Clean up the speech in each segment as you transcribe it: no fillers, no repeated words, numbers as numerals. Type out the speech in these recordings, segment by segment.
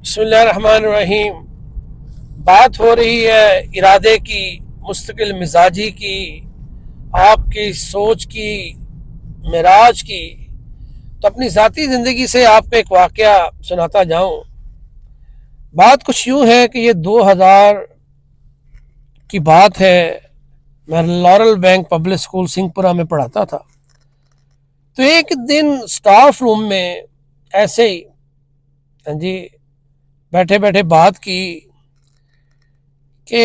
بسم اللہ الرحمن الرحیم۔ بات ہو رہی ہے ارادے کی، مستقل مزاجی کی، آپ کی سوچ کی، معراج کی۔ تو اپنی ذاتی زندگی سے آپ کو ایک واقعہ سناتا جاؤں۔ بات کچھ یوں ہے کہ یہ 2000 کی بات ہے۔ میں Laurel bank public school Singh پورہ میں پڑھاتا تھا۔ تو ایک دن سٹاف روم میں ایسے ہی بیٹھے بیٹھے بات کی کہ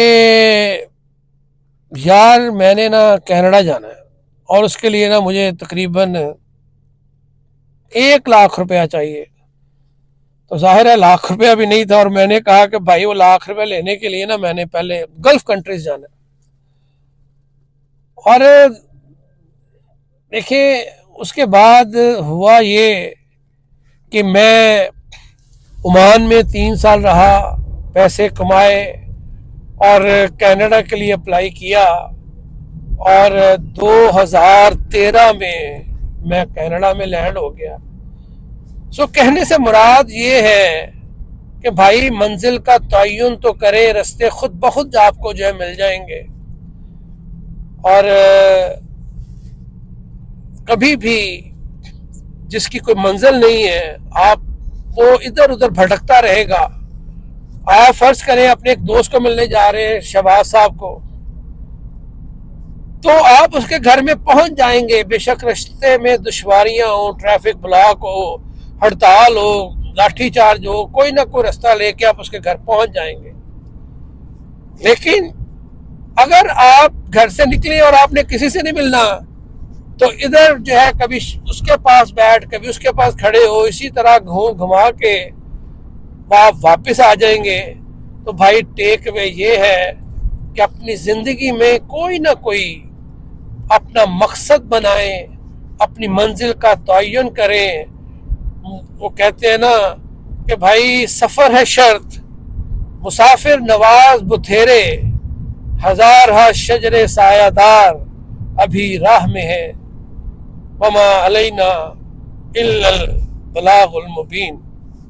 یار میں نے نا کینیڈا جانا ہے اور اس کے لیے نا مجھے تقریباً 1,00,000 روپیہ چاہیے۔ تو ظاہر ہے 1,00,000 روپیہ بھی نہیں تھا، اور میں نے کہا کہ بھائی وہ 1,00,000 روپیہ لینے کے لیے نا میں نے پہلے گلف کنٹریز جانا ہے۔ اور دیکھیں اس کے بعد ہوا یہ کہ میں عمان میں 3 سال رہا، پیسے کمائے اور کینیڈا کے لیے اپلائی کیا، اور 2013 میں کینیڈا میں لینڈ ہو گیا۔ کہنے سے مراد یہ ہے کہ بھائی منزل کا تعین تو کرے، رستے خود بخود آپ کو جو ہے مل جائیں گے۔ اور کبھی بھی جس کی کوئی منزل نہیں ہے آپ وہ ادھر ادھر بھٹکتا رہے گا۔ آپ فرض کریں اپنے ایک دوست کو ملنے جا رہے ہیں، شہباز صاحب کو، تو آپ اس کے گھر میں پہنچ جائیں گے، بے شک راستے میں دشواریاں ہوں، ٹریفک بلاک ہو، ہڑتال ہو، لاٹھی چارج ہو، کوئی نہ کوئی راستہ لے کے آپ اس کے گھر پہنچ جائیں گے۔ لیکن اگر آپ گھر سے نکلیں اور آپ نے کسی سے نہیں ملنا، تو ادھر جو ہے کبھی اس کے پاس بیٹھ، کبھی اس کے پاس کھڑے ہو، اسی طرح گھما کے آپ واپس آ جائیں گے۔ تو بھائی ٹیک اوے یہ ہے کہ اپنی زندگی میں کوئی نہ کوئی اپنا مقصد بنائیں، اپنی منزل کا تعین کریں۔ وہ کہتے ہیں نا کہ بھائی سفر ہے شرط، مسافر نواز بتھیرے، ہزارہا شجر سایہ دار ابھی راہ میں ہے، وما علینا الا البلاغ المبین۔